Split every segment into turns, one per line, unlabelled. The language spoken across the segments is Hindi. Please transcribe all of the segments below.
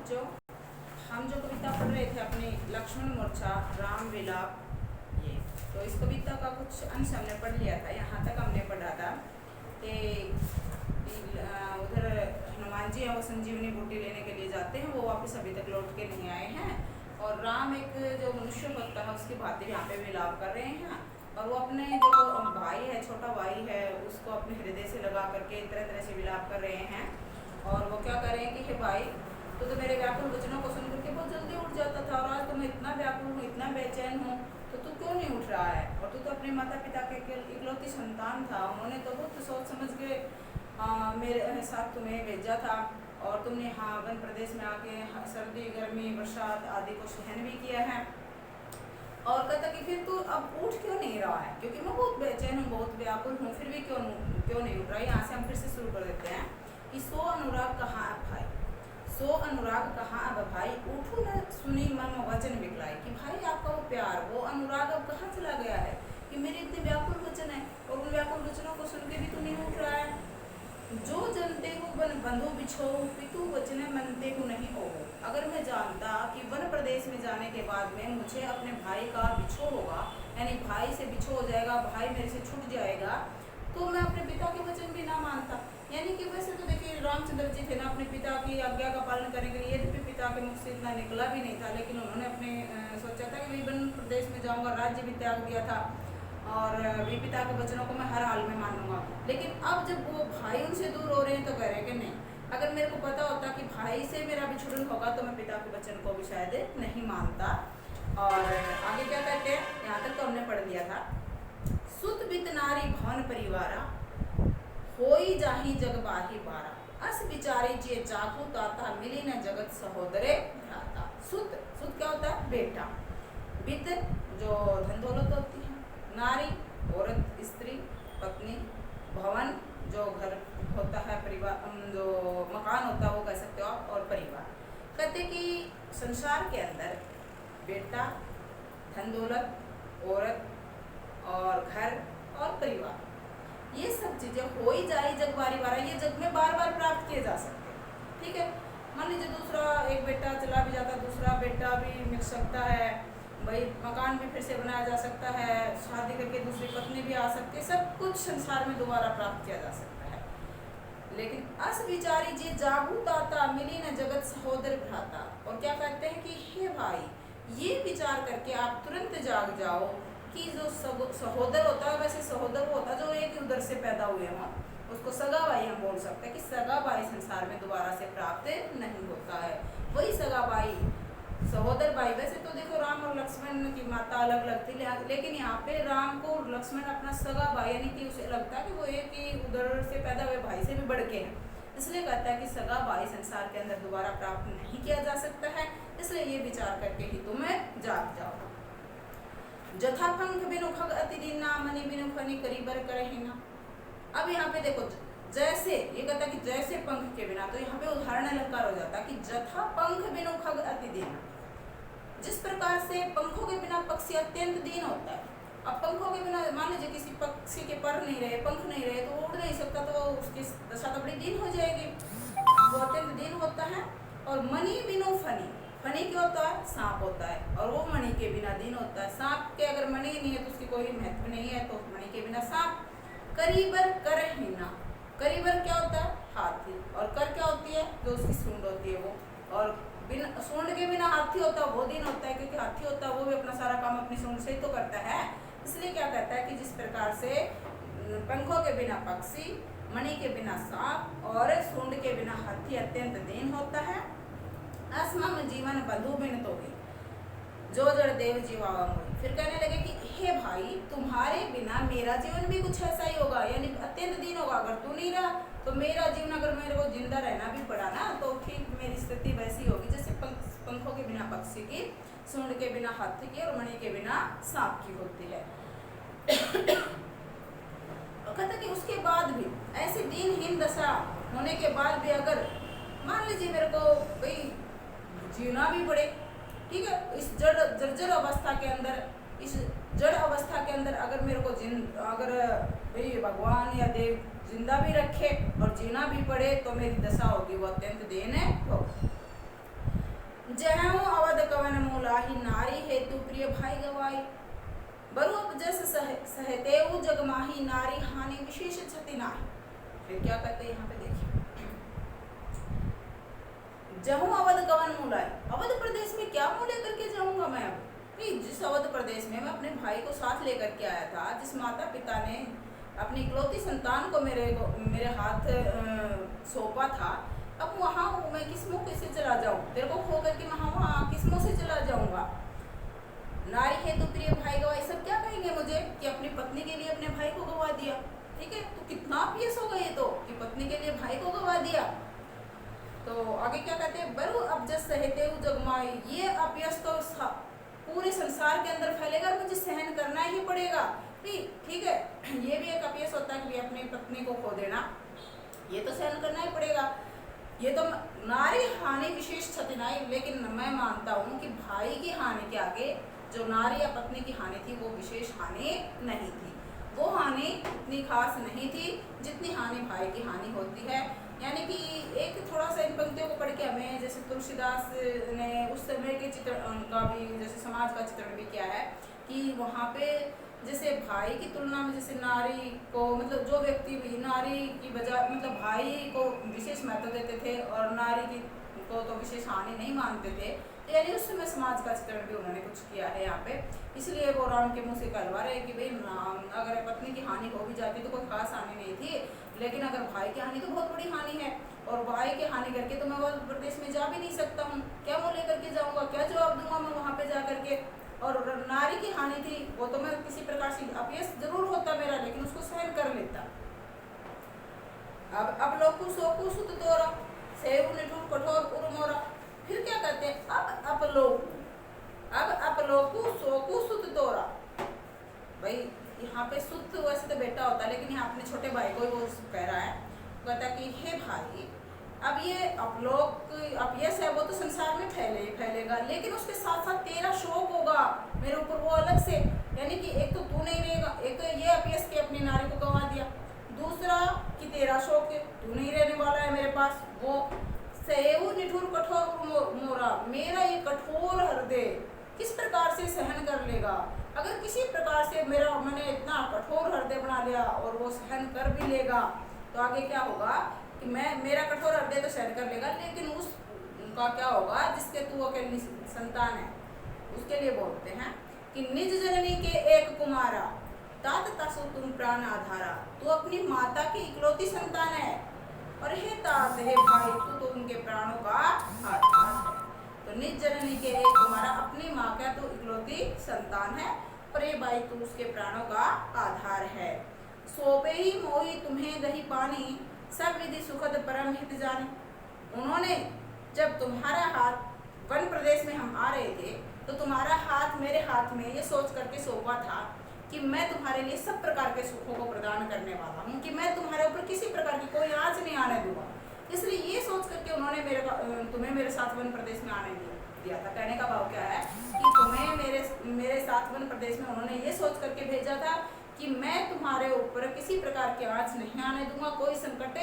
बच्चों, हम जो कविता पढ़ रहे थे अपनी लक्ष्मण मूर्छा राम विलाप, ये तो इस कविता का कुछ अंश हमने पढ़ लिया था। यहाँ तक हमने पढ़ा था कि उधर हनुमान जी हैं, वो संजीवनी बूटी लेने के लिए जाते हैं, वो वापस अभी तक लौट के नहीं आए हैं। और राम एक जो मनुष्य भक्त है उसकी भांति यहाँ पे विलाप कर रहे हैं। और वो अपने जो भाई है, छोटा भाई है, उसको अपने हृदय से लगा करके तरह तरह से विलाप कर रहे हैं। और वो क्या कर रहे हैं कि हे भाई, तो मेरे व्याकुल वचनों को सुन करके बहुत जल्दी उठ जाता था, और आज तो मैं इतना व्याकुल हूँ, इतना बेचैन हूँ, तो तू क्यों नहीं उठ रहा है? और तू तो अपने माता पिता के इकलौती संतान था, उन्होंने तो बहुत सोच समझ के मेरे साथ तुम्हें भेजा था, और तुमने यहाँ वन प्रदेश में आके सर्दी गर्मी बरसात आदि को सहन भी किया है। और कहता कि फिर तू अब उठ क्यों नहीं रहा है? क्योंकि मैं बहुत बेचैन हूँ, बहुत व्याकुल हूँ, फिर भी क्यों नहीं उठ रहा है? यहाँ से हम फिर से शुरू कर देते हैं कि सो अनुराग कहाँ अब भाई, सो अनुराग कहाँ अब भाई, उठू न सुनी मन वचन बिकलाई। कि भाई आपका वो प्यार, वो अनुराग अब कहाँ चला गया है कि मेरे इतने व्याकुल वचन है, और उन व्याकुल वचनों को सुन के भी तू नहीं उठ रहा है। जो जनते हूँ बन बंधु बिछो, पितु वचने मनते हूँ नहीं हो। अगर मैं जानता कि वन प्रदेश में जाने के बाद में मुझे अपने भाई का बिछो होगा, यानी भाई से बिछो हो जाएगा, भाई मेरे से छूट जाएगा, तो मैं अपने पिता के वचन भी ना मानता। यानी कि वैसे तो देखिए रामचंद्र जी थे ना, अपने पिता की आज्ञा का पालन करने के लिए, यद्यपि पिता के मुख से इतना निकला भी नहीं था, लेकिन उन्होंने अपने सोचा था कि भाई वन प्रदेश में जाऊँगा, राज्य भी त्याग दिया था, और भी पिता के वचनों को मैं हर हाल में मानूंगा। लेकिन अब जब वो भाई उनसे दूर हो रहे हैं तो कह रहे हैं कि नहीं, अगर मेरे को पता होता कि भाई से मेरा बिछुड़न होगा तो मैं पिता के वचन को भी शायद नहीं मानता। और आगे क्या कहते हैं, यहाँ तक तो हमने पढ़ लिया था। सुत बित नारी भवन परिवारा, होई जाही जग बाही बारा, अस विचारी जे चाकू ताता, मिली न जगत सहोदरे भ्राता। सुत, सुत क्या होता है? बेटा। बित जो धन दौलत होती है, नारी औरत स्त्री पत्नी, भवन जो घर होता है, परिवार जो मकान होता है वो कह सकते हो आप, और परिवार। कहते कि संसार के अंदर बेटा, धन दौलत, औरत और घर और परिवार, ये सब चीजें हो ही जाए जग बारी बार, ये जग में बार बार प्राप्त किए जा सकते हैं। ठीक है, मान लीजिए दूसरा एक बेटा चला भी जाता, दूसरा बेटा भी मिल सकता है, भाई मकान भी फिर से बनाया जा सकता है, शादी करके दूसरी पत्नी भी आ सकती है, सब कुछ संसार में दोबारा प्राप्त किया जा सकता है। लेकिन अस विचारी जी जागू ताता, मिली न जगत सहोदर भ्राता। और क्या कहते हैं कि हे भाई, ये विचार करके आप तुरंत जाग जाओ कि जो सहोदर होता है, वैसे सहोदर वो होता है जो एक उधर से पैदा हुए हों, उसको सगा भाई हम बोल सकते हैं कि सगा भाई संसार में दोबारा से प्राप्त नहीं होता है, वही सगा भाई सहोदर भाई। वैसे तो देखो राम और लक्ष्मण की माता अलग अलग थी, लेकिन यहाँ पे राम को लक्ष्मण अपना सगा भाई, यानी कि उसे लगता है कि वो एक ही उधर से पैदा हुए भाई से भी बढ़ के हैं, इसलिए कहता है कि सगा भाई संसार के अंदर दोबारा प्राप्त नहीं किया जा सकता है। इसलिए ये विचार करके ही तुम्हें जाग जाओ। जथा पंख बिनु खग अति दीना, मणि बिनु फनी करीबर करहि ना। अब यहाँ पे देखो, जैसे ये कहता है कि जैसे पंख के बिना, तो यहाँ पे उदाहरण अलंकार हो जाता है कि जथा पंख बिनु खग अति दीना, जिस प्रकार से पंखों के बिना पक्षी अत्यंत दीन होता है। अब पंखों के बिना मान लीजिए किसी पक्षी के पर नहीं रहे, पंख नहीं रहे, तो वो उड़ नहीं सकता, तो उसकी दशा तो बड़ी दीन हो जाएगी, वो अत्यंत दीन होता है। और मणि बिनु फनी, फनी क्या होता है? सांप होता है, और वो मणि के बिना दीन होता है। सांप के अगर मणि नहीं है तो उसकी कोई महत्व नहीं है, तो मणि के बिना सांप। करीबर करहि ना, करीबर क्या होता है? हाथी, और कर क्या होती है? जो उसकी सूंड होती है वो, और बिना सूंड के बिना हाथी होता है वो दीन होता है, क्योंकि हाथी होता है वो भी अपना सारा काम अपनी सूंड से ही तो करता है। इसलिए क्या कहता है कि जिस प्रकार से पंखों के बिना पक्षी, मणि के बिना सांप और सूंड के बिना हाथी अत्यंत दीन होता है। असमम जीवन बंधु बिन तो भी, जो जड़ देव जीवावा मोहि। फिर कहने लगे कि हे भाई, तुम्हारे बिना मेरा जीवन भी कुछ ऐसा ही होगा, यानी अत्यंत दीन होगा। अगर तू नहीं रहा तो मेरा जीवन, अगर मेरे को जिंदा रहना भी पड़ा ना, तो ठीक मेरी स्थिति वैसी होगी जैसे पंखों के बिना पक्षी की, सूंड के बिना हाथी की, और मणि के बिना सांप की होती है। कहता कि उसके बाद भी ऐसी दीनहीन दशा होने के बाद भी, अगर मान लीजिए मेरे को भाई जीना भी पड़े, ठीक है, इस जर्जर अवस्था के अंदर, इस जड़ अवस्था के अंदर अगर मेरे को अगर भाई भगवान या देव जिंदा भी रखे और जीना भी पड़े, तो मेरी दशा होगी वो अत्यंत दीन होगी। जहु अवध कवन मूलाही नारी हेतु प्रिय भाई गवाई। बरु अब जस सहतेऊ जगमाही नारी हानि विशेष क्षति नाही। फिर क्या कहते हैं यहाँ पे देखिए, जहु अवध कवन मूलाई, अवध प्रदेश में क्या मुँह लेकर के जाऊंगा मैं। अब जिस अवध प्रदेश में मैं अपने भाई को साथ लेकर के आया था, जिस माता पिता ने अपनी इकलौती संतान को मेरे हाथ सौंपा था, अब वहाँ मैं किस मुँह कैसे चला जाऊँ, तेरे को खो करके वहाँ किस मुँह से चला जाऊँगा। नारी हेतु प्रिय भाई गवाई, सब क्या कहेंगे मुझे कि अपनी पत्नी के लिए अपने भाई को गवा दिया। ठीक है, तो कितना पीएस होगा ये तो कि पत्नी के लिए भाई को गवा दिया। तो आगे क्या कहते हैं, बरु अब जस सहते जगमाई, ये अपयस तो पूरे संसार के अंदर फैलेगा, मुझे सहन करना ही पड़ेगा। ठीक है, ये भी एक अपयस होता है कि अपनी पत्नी को खो देना, ये तो सहन करना ही पड़ेगा। ये तो नारी हानि विशेष क्षति नहीं, लेकिन मैं मानता हूँ कि भाई की हानि के आगे जो नारी या पत्नी की हानि थी वो विशेष हानि नहीं थी, वो हानि इतनी खास नहीं थी जितनी हानि भाई की हानि होती है। यानी कि एक थोड़ा सा इन पंक्तियों को पढ़ के हमें, जैसे तुलसीदास ने उस समय के चित्रण का भी, जैसे समाज का चित्रण भी किया है कि वहाँ पे जैसे भाई की तुलना में जैसे नारी को, मतलब जो व्यक्ति भी नारी की बजाय मतलब भाई को विशेष महत्व देते थे और नारी की को तो विशेष हानि नहीं मानते थे, तो यानी उस समय समाज का चित्रण भी उन्होंने कुछ किया है यहाँ पे। इसलिए वो राम के मुँह से कहलवा रहे कि भाई अगर पत्नी की हानि हो भी जाती तो कोई खास हानि नहीं थी, लेकिन अगर भाई की हानि तो बहुत बड़ी हानि है, और भाई की हानि करके तो मैं वो प्रदेश में जा भी नहीं सकता हूँ, क्या मुँह लेकर के जाऊँगा, क्या जवाब दूंगा मैं वहाँ पे जा करके। और नारी की हानि थी वो तो मैं किसी प्रकार से अपयश जरूर होता मेरा, लेकिन उसको सहन कर लेता। अब लोग सोकु सुत तोरा सेव निठुर कठोर उर्मोरा, फिर क्या कहते हैं, अब लोकु सोकु सुत तोरा। भाई यहाँ पे सुत वैसे तो बेटा होता है, लेकिन यहाँ अपने छोटे भाई को वो कह रहा है, कहता कि हे भाई, अब ये अपयश है वो तो संसार में फैलेगा, लेकिन उसके साथ साथ तेरा शोक होगा मेरे ऊपर वो अलग से। यानी कि एक तो तू नहीं रहेगा, एक तो ये अपयश के अपनी नारी को गंवा दिया, दूसरा कि तेरा शोक है, तू नहीं रहने वाला है मेरे पास। वो सेव निठुर कठोर मोरा, मेरा ये कठोर हृदय किस प्रकार से सहन कर लेगा। अगर किसी प्रकार से मैंने इतना कठोर हृदय बना लिया और वो सहन कर भी लेगा, तो आगे क्या होगा कि मेरा कठोर हृदय तो सहन कर लेगा, लेकिन उनका क्या होगा जिसके तू अकेली संतान है, उसके लिए बोलते हैं कि निज जननी के एक कुमारा तात तसु तुम प्राण आधारा। तू अपनी माता की इकलौती संतान है, और हे तात हे भाई, तू तो उनके प्राणों का आधार है। तो निज जननी के एक कुमारा, अपनी माँ का तो इकलौती संतान है, और ये भाई तू उसके प्राणों का आधार है। सोपे ही मोही तुम्हें दही पानी, सब विधि सुखद परम हित जाने। उन्होंने जब तुम्हारा हाथ वन प्रदेश में हम आ रहे थे, तो तुम्हारा हाथ मेरे हाथ में ये सोच करके सौंपा था कि मैं तुम्हारे लिए सब प्रकार के सुखों को प्रदान करने वाला हूँ, कि मैं तुम्हारे ऊपर किसी प्रकार की कोई आँच नहीं आने दूंगा। इसलिए ये सोच करके उन्होंने तुम्हें मेरे साथ वन प्रदेश में आने दिया था। कहने का भाव क्या है कि तुम्हें मेरे साथ वन प्रदेश में उन्होंने ये सोच करके भेजा था कि मैं तुम्हारे ऊपर किसी प्रकार की आँच नहीं आने दूंगा, कोई संकट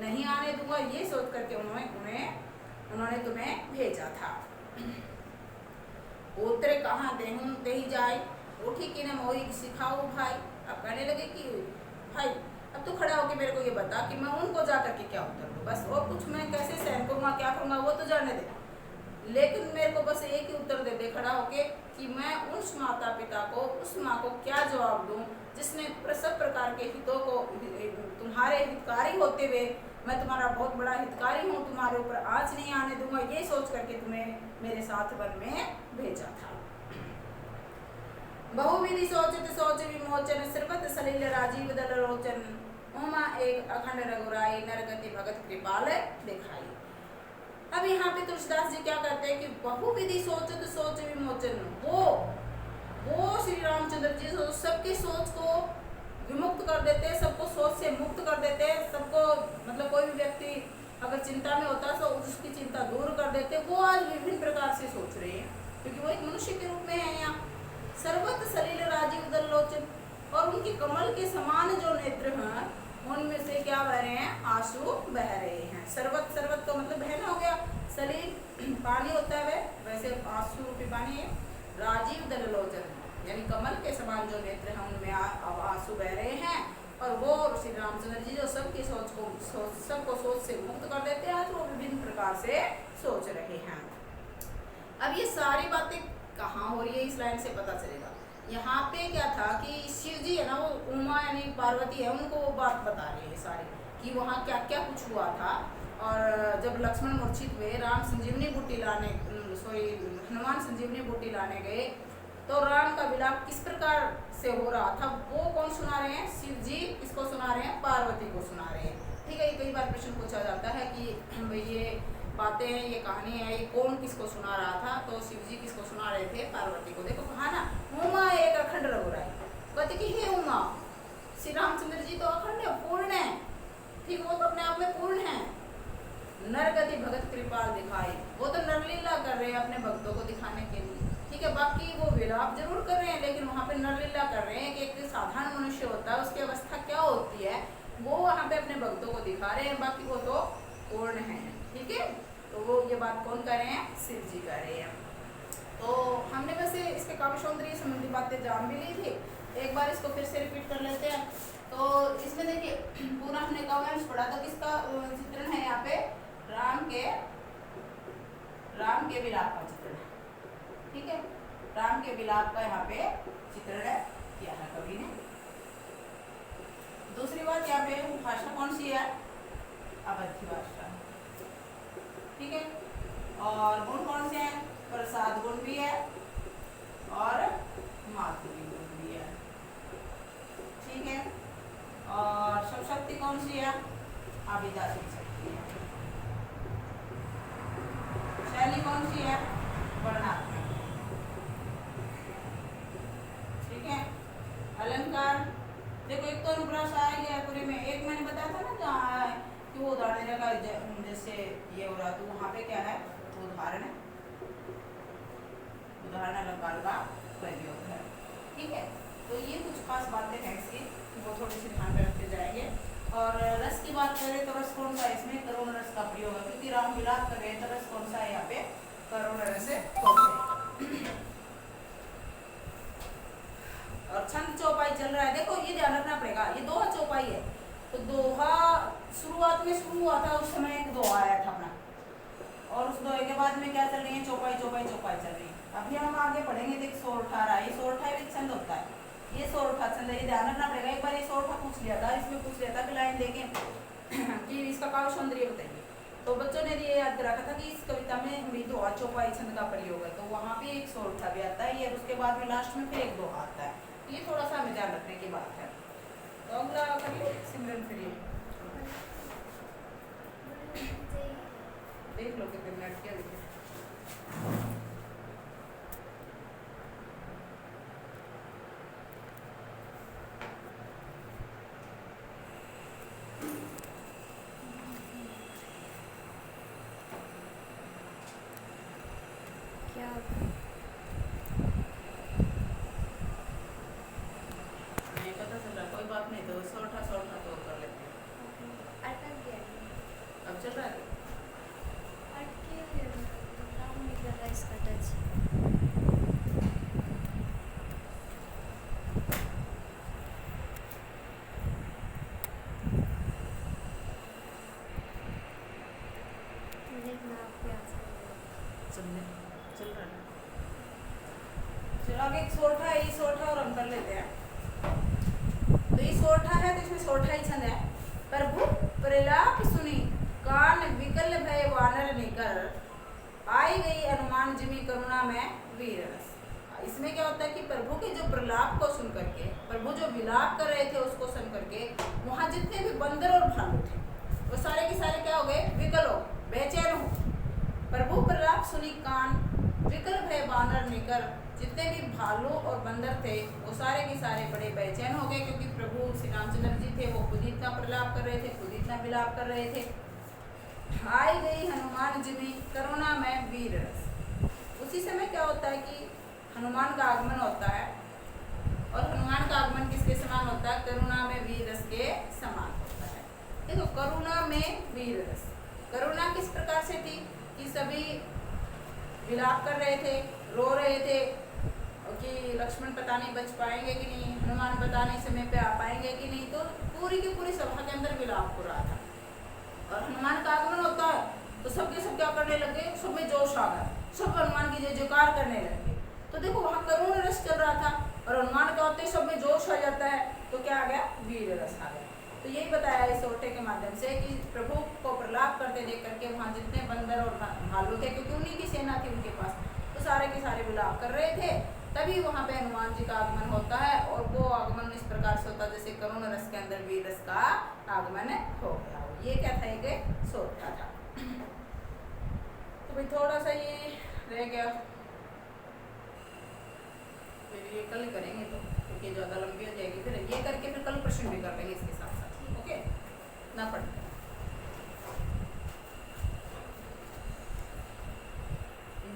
नहीं आने दूंगा, ये सोच करके उन्होंने तुम्हें भेजा था। उतरे कहाँ देहूं देही जाए, उठी कि न मोही सिखाओ भाई। अब कहने लगे कि भाई अब तो खड़ा होके मेरे को ये बता कि मैं उनको जा करके क्या उत्तर दूं, बस और कुछ मैं कैसे सहन करूँगा, क्या करूँगा वो तो जाने दे, लेकिन मेरे को बस एक ही उत्तर दे दे खड़ा होके कि मैं उस माता पिता को, उस माँ को क्या जवाब दूं जिसने सब प्रकार के हितों को, तुम्हारे हितकारी होते हुए मैं तुम्हारा बहुत बड़ा हितकारी हूँ, तुम्हारे ऊपर आँच नहीं आने दूंगा, ये सोच करके तुम्हें मेरे साथ वन में भेजा था। बहुविधि सोचित सोच विमोचन, सर्वत सलिल राजीव दल लोचन, उमा एक अखंड रघुराई, नरगति भगत कृपाल दिखाई। अब यहाँ पे तुलसीदास जी क्या कहते हैं कि बहुविधि सोचित सोच विमोचन, वो श्री रामचंद्र जी सबकी सोच को विमुक्त कर देते हैं, सबको सोच से मुक्त कर देते हैं, सबको मतलब कोई भी व्यक्ति अगर चिंता में होता है तो उसकी चिंता दूर कर देते हैं। वो आज विभिन्न प्रकार से सोच रहे हैं, क्योंकि वो एक मनुष्य के रूप में है यहाँ। सर्वत सलिल राजीव दल लोचन, और उनके कमल के समान जो नेत्र हैं उनमें से क्या बह रहे हैं, आंसू बह रहे हैं। सर्वत तो मतलब बहना हो गया, सलील पानी होता है वह कहानी है। राजीव दललोचन यानी कमल के समान जो नेत्र हैं उनमें अब आंसू बह रहे हैं, और वो श्री रामचंद्र जी जो सबकी सबको सोच से मुक्त कर देते हैं, तो वो विभिन्न प्रकार से सोच रहे हैं। अब ये सारी बातें कहाँ हो रही है इस लाइन से पता चलेगा। यहाँ पे क्या था कि शिव जी है ना, वो उमा यानी पार्वती है, उनको वो बात बता रही है सारी कि वहाँ क्या क्या कुछ हुआ था। और जब लक्ष्मण मूर्छित हुए, राम संजीवनी बूटी लाने हनुमान संजीवनी बूटी लाने गए, तो राम का विलाप किस प्रकार से हो रहा था वो कौन सुना रहे हैं? शिव जी। किसको सुना रहे हैं? पार्वती को सुना रहे हैं। ठीक है, कई बार प्रश्न पूछा जाता है कि भाई ये बातें हैं, ये कहानी है, ये कौन किसको सुना रहा था? तो शिव जी किसको सुना रहे थे? पार्वती को। देखो कहा ना, उमा एक अखंड रघुराई, कहते कि हे उमा, श्री रामचंद्र जी तो अखंड है, पूर्ण है, ठीक, वो तो अपने आप में पूर्ण है। नरगति भगत कृपाल दिखाई, वो तो नरलीला कर रहे हैं अपने भक्तों को दिखाने के लिए, ठीक है। बाकी वो विलाप जरूर कर रहे हैं, लेकिन वहाँ पे नरलीला कर रहे हैं कि एक साधारण मनुष्य होता है, उसकी अवस्था क्या होती है, वो वहाँ पे अपने भक्तों को दिखा रहे हैं, बाकी वो तो पूर्ण है, ठीक है। तो वो ये बात कौन कर रहे हैं? शिव जी कर रहे हैं। तो हमने वैसे इसके काव्य सौंदर्य संबंधी बातें जान भी ली थी, एक बार इसको फिर से रिपीट कर लेते हैं। तो इसमें देखिए पूरा हमने काव्यांश पढ़ा, तो किसका चित्रण है यहाँ पे? राम के विलाप का चित्रण है, ठीक है। राम के विलाप का यहाँ पे चित्रण किया है कवि ने। दूसरी बात यहाँ पे भाषा कौन सी है? अवधी भाषा, ठीक है। और गुण कौन से हैं? प्रसाद गुण भी है और माधुरी गुण भी है, ठीक है। और सब शक्ति कौन सी है? आविदासिक शक्ति है। शैली कौन सी है? वर्णात्मक, ठीक है। अलंकार देखो, एक तो अनुप्रास आ गया पूरे में, एक मैंने बताया था ना जहाँ कि वो उदाहरण देने का, जैसे ये हो रहा, तो वहाँ पे क्या है? तो उदाहरण है, उदाहरण अलंकार का प्रयोग है, ठीक है। तो ये कुछ खास बातें हैं इसकी, वो थोड़ी सी ध्यान में रखते जाएंगे। और रस की बात करें तो रस कौन सा है इसमें? करुण रस का प्रयोग है, क्योंकि राम विलाप कर रहे हैं, तो रस कौन सा है यहाँ पे? करुण रस है। और छंद चौपाई चल रहा है, देखो ये ध्यान रखना पड़ेगा, ये दोहा चौपाई है। तो दोहा शुरुआत में शुरू हुआ था, उस समय एक दोहा आया था अपना, और उस दोहे के बाद में क्या चल रही है? चौपाई चौपाई चौपाई चल रही है। अभी हम आगे पढ़ेंगे, देख सोरठा रहा है, ये सोरठा एक छंद होता है, ये सोरठा छंद है, ये ध्यान रखना पड़ेगा। एक बार ये सोरठा पूछ लिया था, इसमें पूछ लिया था कि लाइन देखें कि इसका काव्य सौंदर्य बताइए, तो बच्चों ने ये याद रखा था कि इस कविता में भी दोहा चौपाई छंद का प्रयोग है, तो वहाँ पे एक सोरठा भी आता है, ये उसके बाद में लास्ट में फिर एक दोहा आता है, ये थोड़ा सा हमें ध्यान रखने की बात है। तो अगला करिए सिमरन, फिर देख लो कितने मिनट के लिए।
क्या
नहीं पता चल रहा, कोई बात नहीं, तो सोरठा सोरठा तो कर लेते हैं।
अटक गया?
अब चल रहा है
अटके काम नहीं कर रहा इसका टच। देखना आप क्या
चल रहा है। चलो आगे एक सोरठा है, ये सोरठा और हम कर लेते हैं। तो ये सोरठा है, तो इसमें सोरठा ही छंद है। प्रभु प्रलाप सुनी, कान विकल भय वानर निकर, आई गई हनुमान जिमी करुणा में वीर रस। इसमें क्या होता है कि प्रभु के जो प्रलाप को सुन करके, प्रभु जो विलाप कर रहे थे उसको सुन करके, वहाँ जितने भी बंदर और भालू थे वो सारे के सारे क्या हो गए? विकल हो, बेचैन हो। प्रभु प्रलाप सुनी कान विकल भय वानर निकर, जितने भी भालू और बंदर थे वो सारे के सारे बड़े बेचैन हो गए, क्योंकि प्रभु श्री रामचंद्र जी थे, वो खुद इतना प्रलाप कर रहे थे, खुद इतना विलाप कर रहे थे। आई गई हनुमान जिमी करुणा में वीर रस। उसी समय क्या होता है कि हनुमान का आगमन होता है, और हनुमान का आगमन किसके समान होता है? करुणा में वीर रस के समान होता है। देखो करुणा में वीर रस, करुणा किस प्रकार से थी कि सभी विलाप कर रहे थे, रो रहे थे कि लक्ष्मण पता नहीं बच पाएंगे कि नहीं, हनुमान पता नहीं समय पे आ पाएंगे कि नहीं। तो पूरी की पूरी सभा के अंदर विलाप हो रहा था। और हनुमान का आगमन होता है तो सबके सब क्या करने लगे, सब में जोश आ गया, सब हनुमान की जय जयकार करने लगे। तो देखो वहाँ करुण रस चल रहा था और हनुमान का होते ही सब में जोश आ जाता है, तो क्या आ गया, वीर रस आ गया। तो यही बताया इस ओटे के माध्यम से कि प्रभु को प्रलाप करते देख करके वहाँ जितने बंदर और भालू थे, क्योंकि उन्हीं की सेना थी उनके पास, तो सारे के सारे विलाप कर रहे थे। तभी वहाँ पे हनुमान जी का आगमन होता है और वो आगमन इस प्रकार से होता है जैसे करुण रस के अंदर वीर रस का आगमन हो गया। ये क्या था, एक सोटा था। तो भाई थोड़ा सा ये रह गया, फिर ये कल करेंगे तो, क्योंकि ज़्यादा लंबी हो जाएगी। फिर ये करके फिर कल प्रश्न भी कर लेंगे इसके साथ साथ, ओके ना पढ़ते।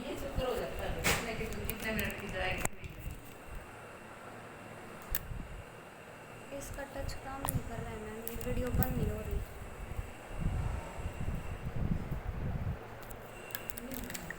ये चक्कर हो जाता है कितने मिनट की जाएगी।
इसका टच काम नहीं कर रहा है मैम, ये वीडियो बंद नहीं हो रही।